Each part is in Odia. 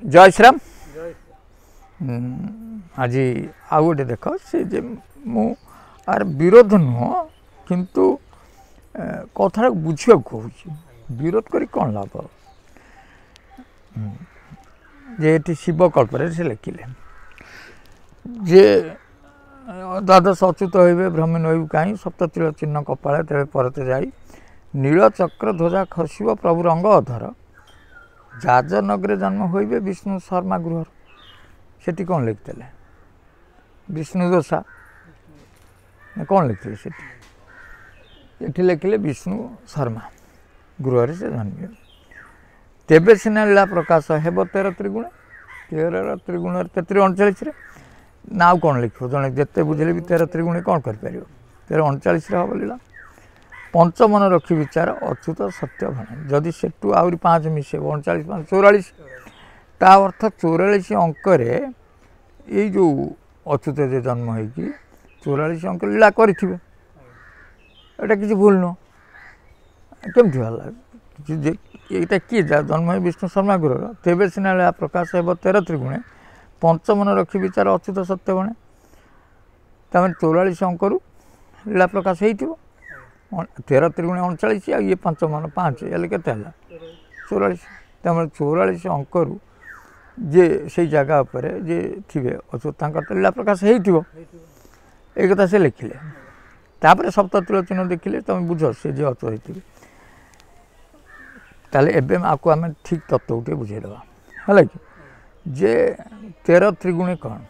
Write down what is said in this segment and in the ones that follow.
जय श्रीराम। आज आउ गोटे देख से आर विरोध नुह किंतु कथा बुझा कहूँ विरोध करी कौन लाभ जे शिवकल्प से लिखिले जे द्वादश अच्युत हे भ्रमे नईबू कहीं सप्ततिल चिन्ह कपाले तेरे परते जाई नील चक्र ध्वजा खसब प्रभु रंग अधर जाजनगरे जन्म होइबे विष्णु शर्मा गृह सेठी कौन लिखते विष्णु दोषा कौन लिखते सेठी लिखिले विष्णु शर्मा गृह से जन्म तेबे सिना लीला प्रकाश हेब 13 त्रिगुण 13 त्रिगुण 33 नाव कौन लिख जड़े जिते बुझे भी 13 त्रिगुण कौन कर 13 39 हम लीला पंचमन रखी विचार अच्युत सत्य भणे जदि सेठू आहरी 5 मिसे 39 5 44 ता अर्थ 44 अंक ये जो अच्युत जे जन्म हो 44 अंक लीला करें एटा किसी भूल नुह केमती है ये किए जन्म है विष्णु शर्मा गुरुर तेबे सिना लीला प्रकाश हेब 13 त्रिगुणे पंचमन रखी विचार अच्युत सत्य भणे तमें 44 अंक लीला प्रकाश हो 13 त्रिगुण 39 ये पंचमन 5 ये के 44 तमें 44 अंक जे से जगह पर जे थे अच्युत लीला प्रकाश हो कथा से लिखिले तापर सप्ततिल चिन्ह देखिले तुम बुझ से जे अच्युत होते ताले एवं आपको आम ठीक तत्व गोटे बुझेदवा है कि जे 13 त्रिगुण कौन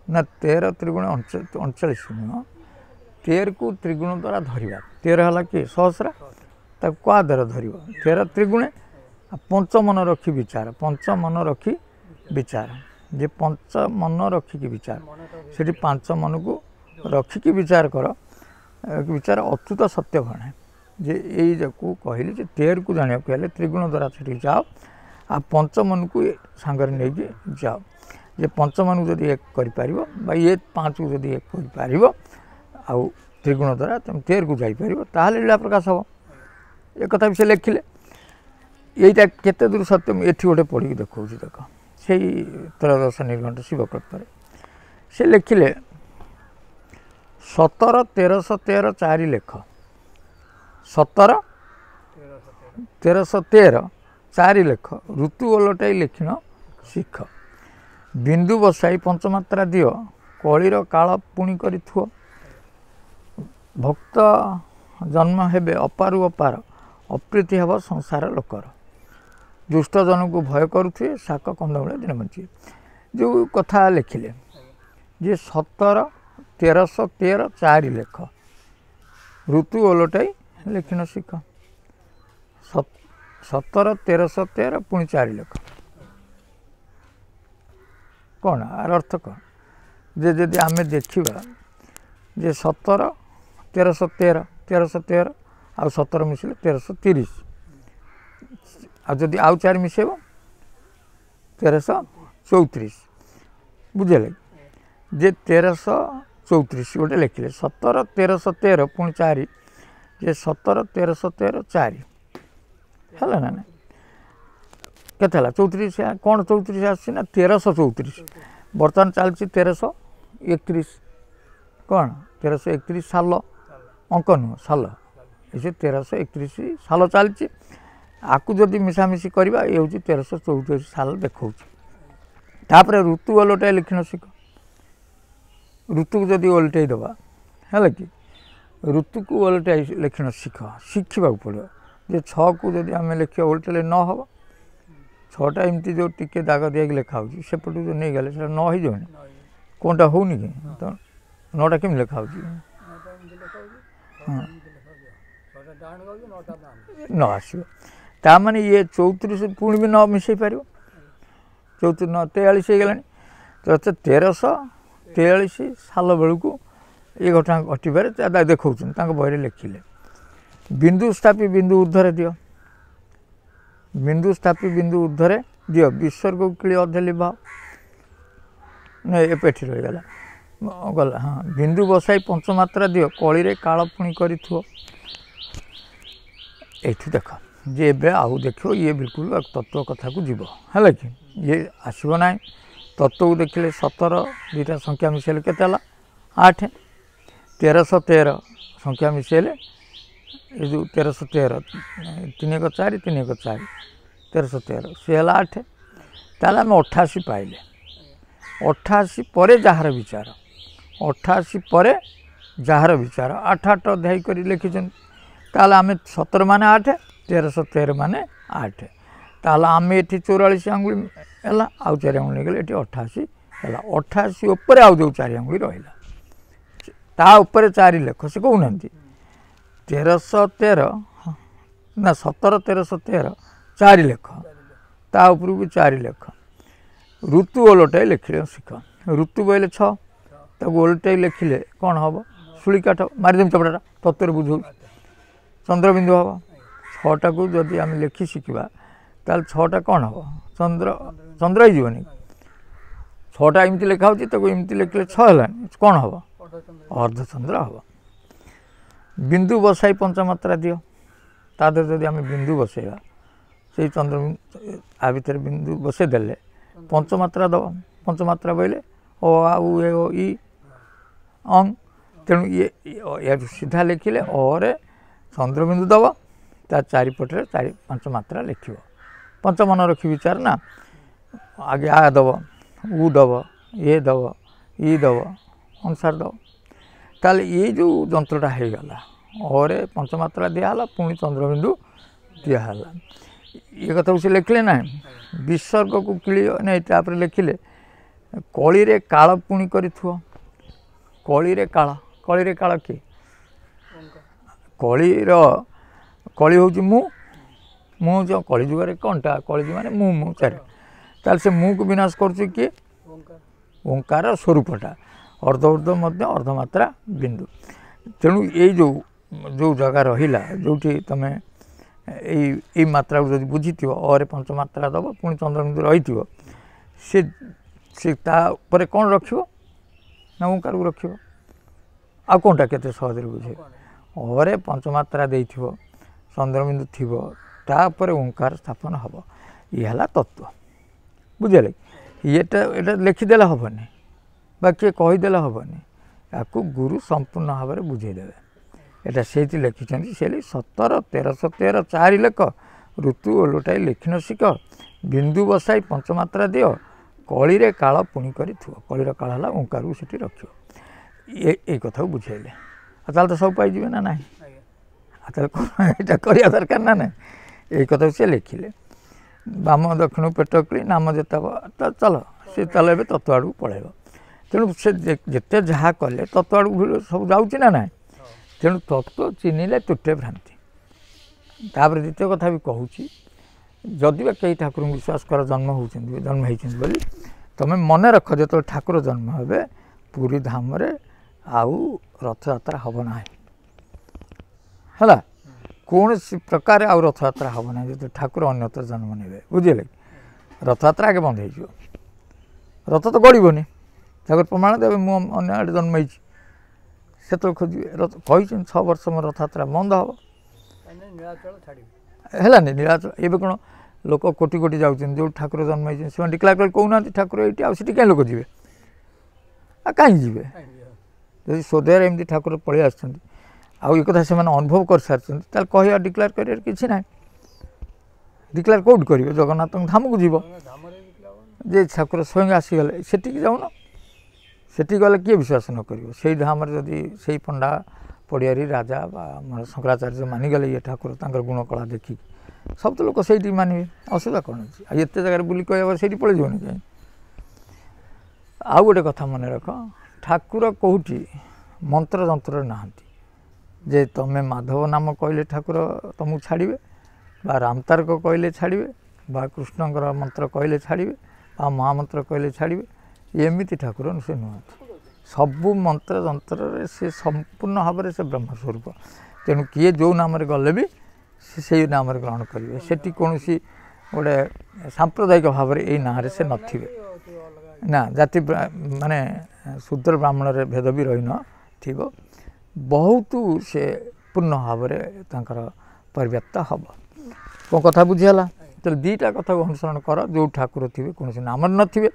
ना 13 त्रिगुण 39 नुह 13 को त्रिगुण द्वारा धरवा 13 है कि सहस्रा तक क्या द्वारा धर 13 त्रिगुणे पंचमन रखी विचार पंचमन रखी विचार जे पंचमन रखिकी विचार से 5 मन को रखिकी विचार कर विचार अच्युत सत्य भणे जे यही को कहली 13 को जाना हेल्ले त्रिगुण द्वारा से जाओ आ पंचमन को सांगर नहीं जाओ जे पंचमन को जब एक कर ये 5 को जब एक कर आउ त्रिगुण द्वारा तुम 13 को जापर ताल लीला प्रकाश हम एक कथा भी से लिखिले यहीटा केते दूर सत्य ये गोटे पढ़ी देखा देख से 13 निर्घंट शिवकल्प से लिखिले 17 1313 4 लेख 17 1313 4 लेख ऋतु ओलटाई लिखिन शिख बिंदु बसाई पंचमात्रा दियो कलिर काल पुणी कर भक्त जन्म हेबे अपारु अपार अप्रीति हेब संसार लोकर दुष्ट जन को भय करुथे शाक कंदमूल दिन बंचे जो कथा लिखिले जे 17 1313 4 लेख ऋतु ओलटाई लिखिन शिख 17 1313 पुणी 4 लेख कौन आर अर्थ कौन जे जदि आम देखा जे 17 1313 1313 आउ 17 मिसले 1330 आदि आउ 4 मिसेब 1334 बुझे जे 1334 गोटे लिखिले 17 1313 पुणी 4 जे 17 1313 4 है ना के 34 कौन 34 आसी 1334 बर्तमान चलती 1331 कौन 1331 साल अंक नुह साल ये 1331 साल चलती आपको जदि मिसामिशी करवा ये हूँ 1334 साल देखा तापर ऋतु ओलटाई लिखिन शिख ऋतु को जदि ओलटाई दबा है कि ऋतु को ओलटाई लिखिन शिख शिखा पड़ो जे 6 को जदि आम लिखा ओलटेले 9 हम 6टा एमती जो टिके दाग दिया लिखा होपट जो नहीं गले 9 हो जाए कौनटा होनी कि तो 9टा केम लिखा हो न आसो ताने ये 34 पुणी भी 9 मिसई पार 34 9 43 हो गला तो 1343 साल बेलू ये घटना घटवे देखा बहरे लिखिले बिंदु स्थापी बिंदु ऊर्धर दियो बिंदु स्थापी बिंदु ऊर्धर दियो विसर्ग किली अधे लिभाओ नहीं ये पेठी रहीगला गला हाँ बिंदु बसाई पंचमात्रा दियो कली काल पुणी कर देख जे एबे आउ देखो ये बिल्कुल तत्व कथा को जीव है कि ये आसब ना तत्व को देखिले 17 दुईटा संख्या मिसेले केते 8 1313 संख्या मिसेले ये जो 1313 3 1 4 3 1 4 1313 सी है 8 ताल आम 88 पाइले 88 पर जार विचार 88 पर जार विचार 8 8 अध्याय कर लिखिं ताल आम 17 माने 8 1313 माने 8 ताल आम ये 44 आंगुली है आउ 4 आंगुली गले ये 88 है 88 उपर आउ जो 4 आंगुली रहा ता ऊपर 4 लेख से कहूना 1313 ना 17 1313 4 लेख ता ऊपर भी 4 लेख ऋतु ओलटाई लिखिले शिख ऋतु बोले 6 ओलटाई लिखिले कौन हम शुली काठ मारिदेम चपड़ा तत्व बुझौ चंद्रबिंदु हम 6टा को जदि आम लिखि शिखा ताल 6टा कौन हम चंद्र चंद्र ही 6टा एमती लिखा होमती लिखिले 6 है कौन हम अर्धचंद्र हम बिंदु बसाई पंचमात्रा दियो तादर जदि आम बिंदु बसैवा से चंद्र आ भर बिंदु बसई देले पंचमात्रा दब पंचमात्रा बोले ओ आउ ए ओ ई अंग तेणु ये सीधा लिखिले और चंद्रबिंदु दब ता चारिपटे 4-5 मात्रा लिख पंचमन रखी विचार ना आगे आ दब उ दब ये दब ई दब अनुसार दब ताल ये जो जंत्रटा हो गला और पंचमात्रा दिहला पुणी चंद्रबिंदु दिहला ये कथा से लिखले ना विसर्ग को किली नहीं तापर लिखिले कली रे काल पुणी कर कली रे काल किए कलीर कली हूँ मु जो कली जुगे कौनटा कली जुग माने मु चार ताल से मु को विनाश कर किए ओंकार स्वरूपटा अर्धऊर्ध मध्य अर्धमात्रा बिंदु तेणु ये जो जगह रहा जो तुम यही मात्रा को जब बुझी और पंचमात्रा दब पुणी चंद्रबिंदु रही से तापर कौन रख ना ओंकार को रख आ कौनटा केते सहज बुझे और पंचमात्रा दे चंद्रबिंदु थी तापर ओंकार स्थापन हम ये तत्व बुझे ये लिखिदेले हेनी बा किए कहीदेले हेनी या गुरु संपूर्ण भाव में बुझेदेवे एटा से लिखिं से 17 1313 4 लेख ऋतु ओलटाई लिखिन शिख बिंदु बसाई पंचमात्रा दियो कली रे काल पुणी कर कलीर काल है ओंकार को सीटी रख ये कथा बुझेले ताल तो सब पाइबे ना ना यहाँ करवा दरकार ना ना यही कथा से लिखिले बाम दक्षिण पेट किली नाम जेता चल सी चल ए तत्व आड़ पलैब तेणु से जिते जहाँ कले तत्व आड़ सब जाऊँगी ना ना तेणु तत्व चिन्हले तुटे भ्रांति तापर द्वितीय कथा भी कहूँ जदि बा कई ठाकुर विश्वास कर जन्म होती जन्म होती तुम मन रख जो ठाकुर जन्म हे पुरी धाम आउ रथ यात्रा हम ना है कौन प्रकार आउ रथ यात्रा हम ना जो ठाकुर अन्यत्र जन्म ने बुझे रथ यात्रा आगे बंद हो रथ तो गड़बनी ठाकुर प्रमाण देवे मुझे जन्म होती से खोजे रथ कही 6 वर्ष में रथ यात्रा बंद हम है नीलाचल एवं कौन लोक कोटी कोटी जाऊँ जो ठाकुर जन्म होती से डिक्लेयर कर कहूना ठाकुर ये आसी कहीं लोक जी कहीं जी जब सोदर एमती ठाकुर पलि आउ एक से अनुभव कर सारी कह डिक्लेयर कर कि ना डिक्लेयर कौट करेंगे जगन्नाथ धाम को जीव जे ठाकुर स्वयं आसीगले से जाऊन सेठी गले किए विश्वास न कर से धाम जदि से पंडा पड़ियारी राजा शंकराचार्य मानिगले ये ठाकुर गुण कला देखिक सब तो लोक से मानवे असुविधा कौन अच्छे एत जगह बुल कह से पलि जाऊनि कहीं आउ गोटे कथा मन रख ठाकुर कौटी मंत्र जंत्र ना जे तुम्हें माधव नाम कहले ठाकुर तुमको छाड़े बा रामतारक कहले छाड़े बा कृष्णकर मंत्र कहले छाड़े बा महामंत्र कहले छाड़े एमती ठाकुर से नुह सबू मंत्र जंत्र से संपूर्ण भाव से ब्रह्मस्वरूप तेणु किए जो नाम गले भी से नाम ग्रहण करेंगे सेठी कौन गोटे सांप्रदायिक भाव में यही ना से नथिबे ना जाति माने शूद्र ब्राह्मण रे भेद भी रही न थी बहुत से पूर्ण भाव में परिव्याप्त हम कौन कथा बुझीगला ତାହେଲେ ଦୁଇଟା କଥାକୁ ଅନୁସରଣ କର। ଯେଉଁ ଠାକୁର ଥିବେ କୌଣସି ନାମରେ ନଥିବେ,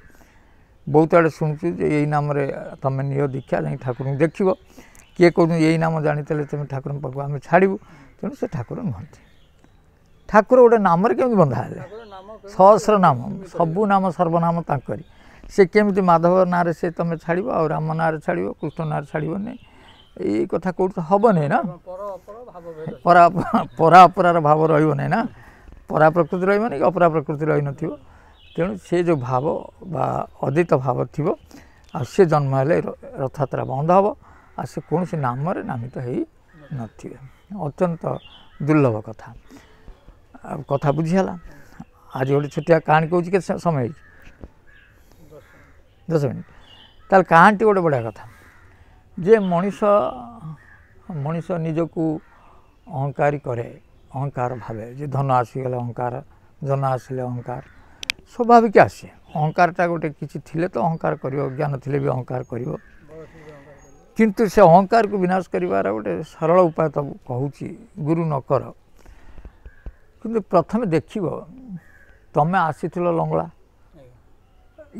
ବହୁତ ଆଡ଼େ ଶୁଣୁଛୁ ଯେ ଏଇ ନାମରେ ତୁମେ ନିଅ ଦୀକ୍ଷା ଯାଇ ଠାକୁରଙ୍କୁ ଦେଖିବ, କିଏ କହୁଛନ୍ତି ଏଇ ନାମ ଜାଣିଥିଲେ ତୁମେ ଠାକୁରଙ୍କ ପାଖକୁ ଆମେ ଛାଡ଼ିବୁ। ତେଣୁ ସେ ଠାକୁର ନୁହନ୍ତି। ଠାକୁର ଗୋଟେ ନାମରେ କେମିତି ବନ୍ଧା ହେଲେ? ସହସ୍ର ନାମ, ସବୁ ନାମ ସର୍ବନାମ ତାଙ୍କରି। ସେ କେମିତି ମାଧବ ନାଁରେ ସେ ତୁମେ ଛାଡ଼ିବ, ଆଉ ରାମ ନାଁରେ ଛାଡ଼ିବ, କୃଷ୍ଣ ନାଁରେ ଛାଡ଼ିବନି, ଏଇ କଥା କେଉଁଠି ହେବନି ନା। ପରା ଅପରାର ଭାବ ରହିବନି ନା, ପରା ପ୍ରକୃତି ରହିବନି କି ଅପରା ପ୍ରକୃତି ରହିନଥିବ। ତେଣୁ ସେ ଯେଉଁ ଭାବ ବା ଅଦିତ ଭାବ ଥିବ, ଆଉ ସେ ଜନ୍ମ ହେଲେ ରଥଯାତ୍ରା ବନ୍ଦ ହେବ, ଆଉ ସେ କୌଣସି ନାମରେ ନାମିତ ହେଇ ନଥିବେ। ଅତ୍ୟନ୍ତ ଦୁର୍ଲଭ କଥା। ଆଉ କଥା ବୁଝିହେଲା। ଆଜି ଗୋଟେ ଛୋଟିଆ କାହାଣୀ କହୁଛି, କେତେ ସମୟ ହେଇଛି? 10 ମିନିଟ୍। ତାହେଲେ କାହାଣୀଟି ଗୋଟେ ବଢ଼ିଆ କଥା ଯେ ମଣିଷ ନିଜକୁ ଅହଙ୍କାରୀ କରେ, ଅହଙ୍କାର ଭାବେ ଯେ ଧନ ଆସିଗଲେ ଅହଙ୍କାର, ଜନ ଆସିଲେ ଅହଙ୍କାର, ସ୍ୱାଭାବିକ ଆସେ। ଅହଙ୍କାରଟା ଗୋଟେ କିଛି ଥିଲେ ତ ଅହଙ୍କାର କରିବ, ଜ୍ଞାନ ଥିଲେ ବି ଅହଙ୍କାର କରିବ। କିନ୍ତୁ ସେ ଅହଙ୍କାରକୁ ବିନାଶ କରିବାର ଗୋଟେ ସରଳ ଉପାୟ ତ କହୁଛି, ଗୁରୁ ନ କର। କିନ୍ତୁ ପ୍ରଥମେ ଦେଖିବ ତମେ ଆସିଥିଲ ଲଙ୍ଗଳା,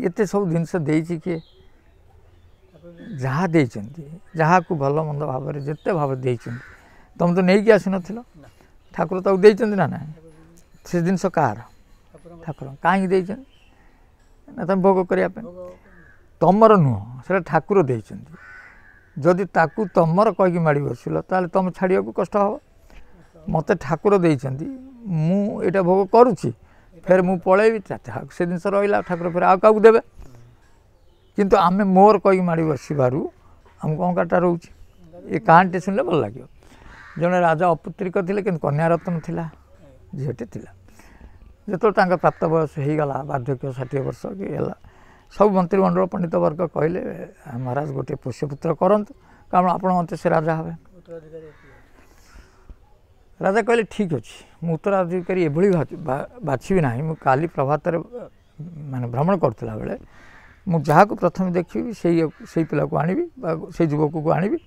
ଏତେ ସବୁ ଜିନିଷ ଦେଇଛି କିଏ? ଯାହା ଦେଇଛନ୍ତି, ଯାହାକୁ ଭଲ ମନ୍ଦ ଭାବରେ ଯେତେ ଭାବରେ ଦେଇଛନ୍ତି, ତମେ ତ ନେଇକି ଆସିନଥିଲ। ଠାକୁର ତାକୁ ଦେଇଛନ୍ତି ନା ନାହିଁ? ସେ ଜିନିଷ କାହାର? ଠାକୁର। କାହିଁକି ଦେଇଛନ୍ତି? ନା ତମେ ଭୋଗ କରିବା ପାଇଁ। ତମର ନୁହଁ, ସେଟା ଠାକୁର ଦେଇଛନ୍ତି। ଯଦି ତାକୁ ତମର କହିକି ମାଡ଼ି ବସିଲ, ତାହେଲେ ତମେ ଛାଡ଼ିବାକୁ କଷ୍ଟ ହେବ। ମୋତେ ଠାକୁର ଦେଇଛନ୍ତି, ମୁଁ ଏଇଟା ଭୋଗ କରୁଛି, ଫେର ମୁଁ ପଳେଇବି, ସେ ଜିନିଷ ରହିଲା, ଠାକୁର ଫେର ଆଉ କାହାକୁ ଦେବେ। କିନ୍ତୁ ଆମେ ମୋର କହିକି ମାଡ଼ି ବସିବାରୁ ଆମକୁ ଅହଙ୍କାରଟା ରହୁଛି। ଏ କାହାଣୀଟି ଶୁଣିଲେ ଭଲ ଲାଗିବ। ଜଣେ ରାଜା ଅପୁତ୍ରିକ ଥିଲେ, କିନ୍ତୁ କନ୍ୟାରତ୍ନ ଥିଲା, ଝିଅଟି ଥିଲା। ଯେତେବେଳେ ତାଙ୍କ ପ୍ରାପ୍ତ ବୟସ ହେଇଗଲା, ବାର୍ଦ୍ଧକ୍ୟ 60 ବର୍ଷ କି ହେଲା, ସବୁ ମନ୍ତ୍ରିମଣ୍ଡଳ ପଣ୍ଡିତ ବର୍ଗ କହିଲେ ମହାରାଜ ଗୋଟିଏ ପୋଷ୍ୟପୁତ୍ର କରନ୍ତୁ, କାରଣ ଆପଣ ମୋତେ ସେ ରାଜା ହେବେ। ରାଜା କହିଲେ ଠିକ୍ ଅଛି, ମୁଁ ଉତ୍ତରାଧିକାରୀ ଏଭଳି ବାଛିବି ନାହିଁ। ମୁଁ କାଲି ପ୍ରଭାତରେ ମାନେ ଭ୍ରମଣ କରୁଥିଲା ବେଳେ ମୁଁ ଯାହାକୁ ପ୍ରଥମେ ଦେଖିବି ସେଇ ପିଲାକୁ ଆଣିବି ବା ସେଇ ଯୁବକକୁ ଆଣିବି,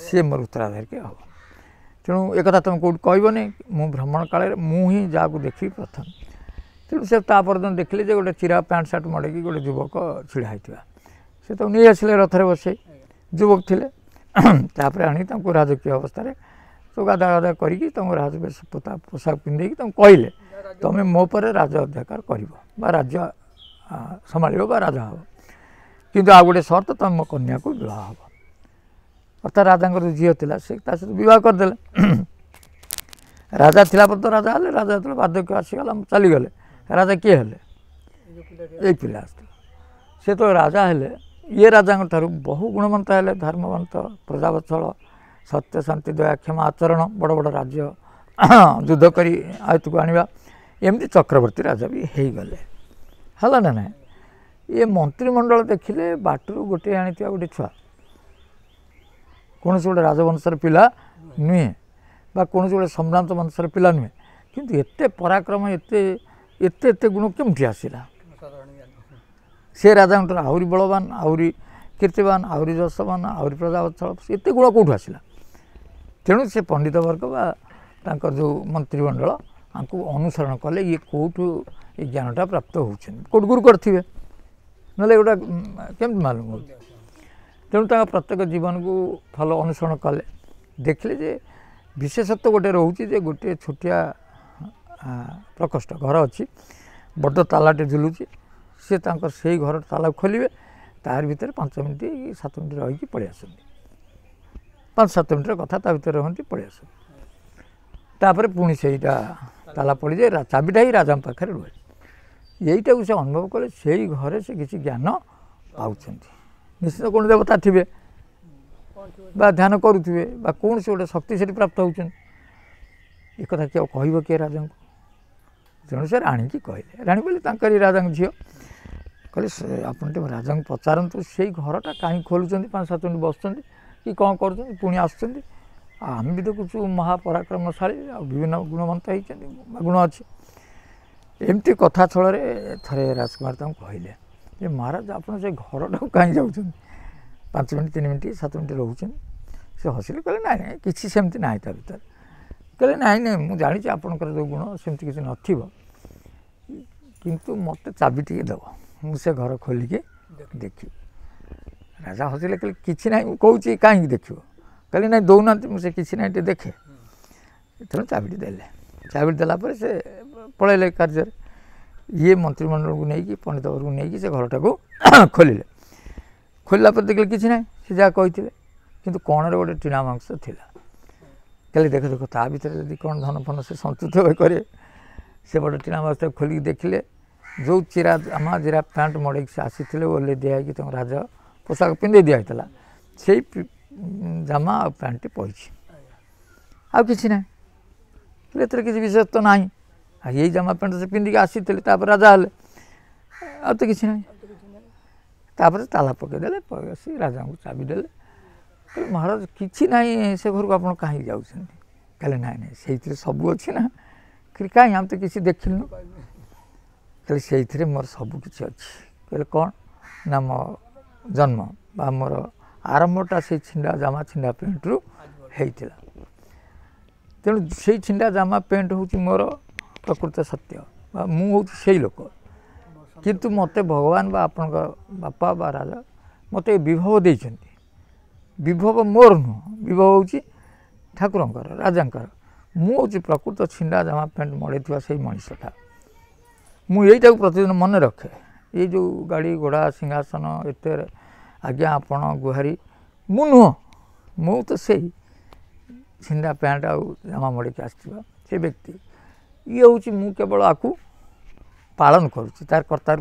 ସିଏ ମୋର ଉତ୍ତରାଧିକାରୀ ହେବ। ତେଣୁ ଏକଥା ତୁମେ କେଉଁଠି କହିବନି, ମୁଁ ଭ୍ରମଣ କାଳରେ ମୁଁ ହିଁ ଯାହାକୁ ଦେଖିବି ପ୍ରଥମେ। ତେଣୁ ସେ ତା ପରଦିନ ଦେଖିଲେ ଯେ ଗୋଟେ ଚିରା ପ୍ୟାଣ୍ଟ ସାର୍ଟ ମଡ଼େଇକି ଗୋଟେ ଯୁବକ ଛିଡ଼ା ହେଇଥିବା। ସେ ତାକୁ ନେଇ ଆସିଲେ, ରଥରେ ବସେଇ, ଯୁବକ ଥିଲେ। ତାପରେ ଆଣି ତାଙ୍କୁ ରାଜକୀୟ ଅବସ୍ଥାରେ ସବୁ ଗାଧା କରିକି ତାଙ୍କୁ ରାଜବେଶ ପୋଷାକ ପିନ୍ଧେଇକି ତାଙ୍କୁ କହିଲେ ତୁମେ ମୋ ପରେ ରାଜ ଅଧିକାର କରିବ ବା ରାଜ୍ୟ ସମ୍ଭାଳିବ ବା ରାଜା ହେବ। କିନ୍ତୁ ଆଉ ଗୋଟେ ସର୍ତ୍ତ, ତୁମେ ମୋ କନ୍ୟାକୁ ବିବାହ ହେବ। ଅର୍ଥାତ୍ ରାଜାଙ୍କର ଝିଅ ଥିଲା, ସେ ତା ସହିତ ବିବାହ କରିଦେଲେ। ରାଜା ଥିଲା ପରେ ତ ରାଜା ହେଲେ। ରାଜା ଯେତେବେଳେ ବାର୍ଦ୍ଧକ୍ୟ ଆସିଗଲା, ଚାଲିଗଲେ, ରାଜା କିଏ ହେଲେ? ଏଇ ପିଲା ଆସିଥିଲା। ସେ ତ ରାଜା ହେଲେ, ଇଏ ରାଜାଙ୍କ ଠାରୁ ବହୁ ଗୁଣବନ୍ତ ହେଲେ, ଧର୍ମବନ୍ତ, ପ୍ରଜାବତ୍ସଳ, ସତ୍ୟ, ଶାନ୍ତି, ଦୟା, କ୍ଷମା, ଆଚରଣ, ବଡ଼ ବଡ଼ ରାଜ୍ୟ ଯୁଦ୍ଧ କରି ଆୟତ୍ତକୁ ଆଣିବା, ଏମିତି ଚକ୍ରବର୍ତ୍ତୀ ରାଜା ବି ହେଇଗଲେ। ହେଲା ନା ନାହିଁ? ଇଏ ମନ୍ତ୍ରିମଣ୍ଡଳ ଦେଖିଲେ ବାଟରୁ ଗୋଟିଏ ଆଣିଥିବା ଗୋଟେ ଛୁଆ, କୌଣସି ଗୋଟେ ରାଜବଂଶର ପିଲା ନୁହେଁ ବା କୌଣସି ଗୋଟେ ସମ୍ଭ୍ରାନ୍ତ ବଂଶର ପିଲା ନୁହେଁ, କିନ୍ତୁ ଏତେ ପରାକ୍ରମ, ଏତେ ଗୁଣ କେମିତି ଆସିଲା? ସେ ରାଜାଙ୍କଠାରୁ ଆହୁରି ବଳବାନ, ଆହୁରି କୀର୍ତ୍ତିବାନ, ଆହୁରି ଯଶବାନ, ଆହୁରି ପ୍ରଜାବତ୍ସଳ, ଏତେ ଗୁଣ କେଉଁଠୁ ଆସିଲା? ତେଣୁ ସେ ପଣ୍ଡିତ ବର୍ଗ ବା ତାଙ୍କର ଯେଉଁ ମନ୍ତ୍ରିମଣ୍ଡଳ ଆଙ୍କୁ ଅନୁସରଣ କଲେ, ଇଏ କେଉଁଠୁ ଏ ଜ୍ଞାନଟା ପ୍ରାପ୍ତ ହେଉଛନ୍ତି, କେଉଁଠୁ ଗୁରୁ କରିଥିବେ, ନହେଲେ ଏଗୁଡ଼ା କେମିତି ମାଲୁମ ହେଉଛି? ତେଣୁ ତାଙ୍କ ପ୍ରତ୍ୟେକ ଜୀବନକୁ ଭଲ ଅନୁସରଣ କଲେ, ଦେଖିଲେ ଯେ ବିଶେଷତ୍ୱ ଗୋଟେ ରହୁଛି ଯେ ଗୋଟିଏ ଛୋଟିଆ ପ୍ରକୋଷ୍ଠ ଘର ଅଛି, ବଡ଼ ତାଲାଟେ ଝୁଲୁଛି। ସେ ତାଙ୍କର ସେଇ ଘର ତାଲାକୁ ଖୋଲିବେ, ତାରି ଭିତରେ 5 ମିନିଟ୍ 7 ମିନିଟ୍ ରହିକି ପଳେଇ ଆସନ୍ତି। 5-7 ମିନିଟ୍ର କଥା ତା ଭିତରେ ରହନ୍ତି, ପଳେଇ ଆସନ୍ତି। ତାପରେ ପୁଣି ସେଇଟା ତାଲା ପଡ଼ିଯାଏ, ଚାବିଟା ହିଁ ରାଜାଙ୍କ ପାଖରେ ରୁହେ। ଏଇଟାକୁ ସେ ଅନୁଭବ କଲେ, ସେଇ ଘରେ ସେ କିଛି ଜ୍ଞାନ ପାଉଛନ୍ତି। ନିଶ୍ଚିତ କୌଣସି ଦେବତା ଥିବେ ବା ଧ୍ୟାନ କରୁଥିବେ ବା କୌଣସି ଗୋଟେ ଶକ୍ତି ସେଠି ପ୍ରାପ୍ତ ହେଉଛନ୍ତି। ଏ କଥା କିଏ କହିବ କିଏ ରାଜାଙ୍କୁ? ତେଣୁ ସେ ରାଣୀକି କହିଲେ। ରାଣୀ କହିଲେ ତାଙ୍କରି ରାଜାଙ୍କ ଝିଅ, କହିଲେ ଆପଣ ଟିକେ ରାଜାଙ୍କୁ ପଚାରନ୍ତୁ ସେଇ ଘରଟା କାହିଁ ଖୋଲୁଛନ୍ତି, 5-7 ମିନିଟ୍ ବସୁଛନ୍ତି କି କ'ଣ କରୁଛନ୍ତି, ପୁଣି ଆସୁଛନ୍ତି। ଆଉ ଆମେ ବି ଦେଖୁଛୁ ମହାପରାକ୍ରମଶାଳୀ, ଆଉ ବିଭିନ୍ନ ଗୁଣବନ୍ତ ହେଇଛନ୍ତି, ଗୁଣ ଅଛି। ଏମିତି କଥା ଛଳରେ ଥରେ ରାଜକୁମାର ତାଙ୍କୁ କହିଲେ ଯେ ମହାରାଜ ଆପଣ ସେ ଘରଟାକୁ କାହିଁ ଯାଉଛନ୍ତି, 5 ମିନିଟ୍ 3 ମିନିଟ୍ 7 ମିନିଟ୍ ରହୁଛନ୍ତି। ସେ ହସିଲେ, କହିଲେ ନାଇଁ କିଛି ସେମିତି ନାହିଁ ତା ଭିତରେ। କହିଲେ ନାଇଁ ମୁଁ ଜାଣିଛି ଆପଣଙ୍କର ଯେଉଁ ଗୁଣ ସେମିତି କିଛି ନଥିବ, କିନ୍ତୁ ମୋତେ ଚାବି ଟିକେ ଦେବ, ମୁଁ ସେ ଘର ଖୋଲିକି ଦେଖିବି। ରାଜା ହସିଲେ, କହିଲେ କିଛି ନାହିଁ, ମୁଁ କହୁଛି କାହିଁକି ଦେଖିବ? କହିଲେ ନାଇଁ ଦେଉନାହାନ୍ତି, ମୁଁ ସେ କିଛି ନାହିଁ ଟିକେ ଦେଖେ। ଏଥର ଚାବିଟି ଦେଲେ। ଚାବିଟି ଦେଲା ପରେ ସେ ପଳେଇଲେ କାର୍ଯ୍ୟରେ। ଇଏ ମନ୍ତ୍ରିମଣ୍ଡଳକୁ ନେଇକି ପଣ୍ଡିତ ଘରକୁ ନେଇକି ସେ ଘରଟାକୁ ଖୋଲିଲେ। ଖୋଲିଲା ପରେ ଦେଖିଲେ କିଛି ନାହିଁ, ସେ ଯାହା କହିଥିଲେ, କିନ୍ତୁ କଣରେ ଗୋଟେ ଟିଣା ମାଂସ ଥିଲା। କହିଲେ ଦେଖ ଦେଖ ତା ଭିତରେ ଯଦି କ'ଣ ଧନ ଫନ ସେ ସନ୍ତୁଷ୍ଟ ହୋଇ କରିବେ। ସେ ବଡ଼ ଟିଣା ମାଂସଟାକୁ ଖୋଲିକି ଦେଖିଲେ, ଯେଉଁ ଚିରା ଜାମା ଜିରା ପ୍ୟାଣ୍ଟ ମଡ଼େଇକି ସେ ଆସିଥିଲେ, ଓହ୍ଲେଇ ଦିଆହେଇକି ତାଙ୍କୁ ରାଜ ପୋଷାକ ପିନ୍ଧେଇ ଦିଆହେଇଥିଲା, ସେଇ ଜାମା ଆଉ ପ୍ୟାଣ୍ଟଟି ପଡ଼ିଛି, ଆଉ କିଛି ନାହିଁ। ଏଥିରେ କିଛି ବିଶେଷତ୍ୱ ନାହିଁ। ଆଉ ଏଇ ଜାମା ପ୍ୟାଣ୍ଟ ସେ ପିନ୍ଧିକି ଆସିଥିଲେ, ତାପରେ ରାଜା ହେଲେ, ଆଉ ତ କିଛି ନାହିଁ। ତାପରେ ତାଲା ପକାଇଦେଲେ, ପଳେଇ ଆସି ରାଜାଙ୍କୁ ଚାବି ଦେଲେ। କହିଲେ ମହାରାଜ କିଛି ନାହିଁ ସେ ଘରକୁ ଆପଣ କାହିଁକି ଯାଉଛନ୍ତି? କହିଲେ ନାଇଁ ନାଇଁ ସେଇଥିରେ ସବୁ ଅଛି ନା। କହିଲେ କାହିଁ ଆମେ ତ କିଛି ଦେଖିଲୁନୁ। କହିଲେ ସେଇଥିରେ ମୋର ସବୁ କିଛି ଅଛି। କହିଲେ କ'ଣ? ନା ମୋ ଜନ୍ମ ବା ମୋର ଆରମ୍ଭଟା ସେଇ ଛିଣ୍ଡା ଜାମା ଛିଣ୍ଡା ପ୍ୟାଣ୍ଟରୁ ହେଇଥିଲା। ତେଣୁ ସେଇ ଛିଣ୍ଡା ଜାମା ପ୍ୟାଣ୍ଟ ହେଉଛି ମୋର ପ୍ରକୃତ ସତ୍ୟ, ବା ମୁଁ ହେଉଛି ସେଇ ଲୋକ। କିନ୍ତୁ ମୋତେ ଭଗବାନ ବା ଆପଣଙ୍କ ବାପା ବା ରାଜା ମୋତେ ବିଭବ ଦେଇଛନ୍ତି। ବିଭବ ମୋର ନୁହଁ, ବିଭବ ହେଉଛି ଠାକୁରଙ୍କର, ରାଜାଙ୍କର। ମୁଁ ହେଉଛି ପ୍ରକୃତ ଛିଣ୍ଡା ଜାମା ପ୍ୟାଣ୍ଟ ମଡ଼େଇଥିବା ସେଇ ମଣିଷଟା। ମୁଁ ଏଇଟାକୁ ପ୍ରତିଦିନ ମନେ ରଖେ। ଏଇ ଯେଉଁ ଗାଡ଼ି ଘୋଡ଼ା ସିଂହାସନ ଏତେ ଆଜ୍ଞା ଆପଣ ଗୁହାରି, ମୁଁ ନୁହଁ, ମୁଁ ତ ସେଇ ଛିଣ୍ଡା ପ୍ୟାଣ୍ଟ ଆଉ ଜାମା ମଡ଼ିକି ଆସିଥିବା ସେ ବ୍ୟକ୍ତି। ଇଏ ହେଉଛି ମୁଁ କେବଳ ଆକୁ ପାଳନ କରୁଛି, ତାର କର୍ତ୍ତା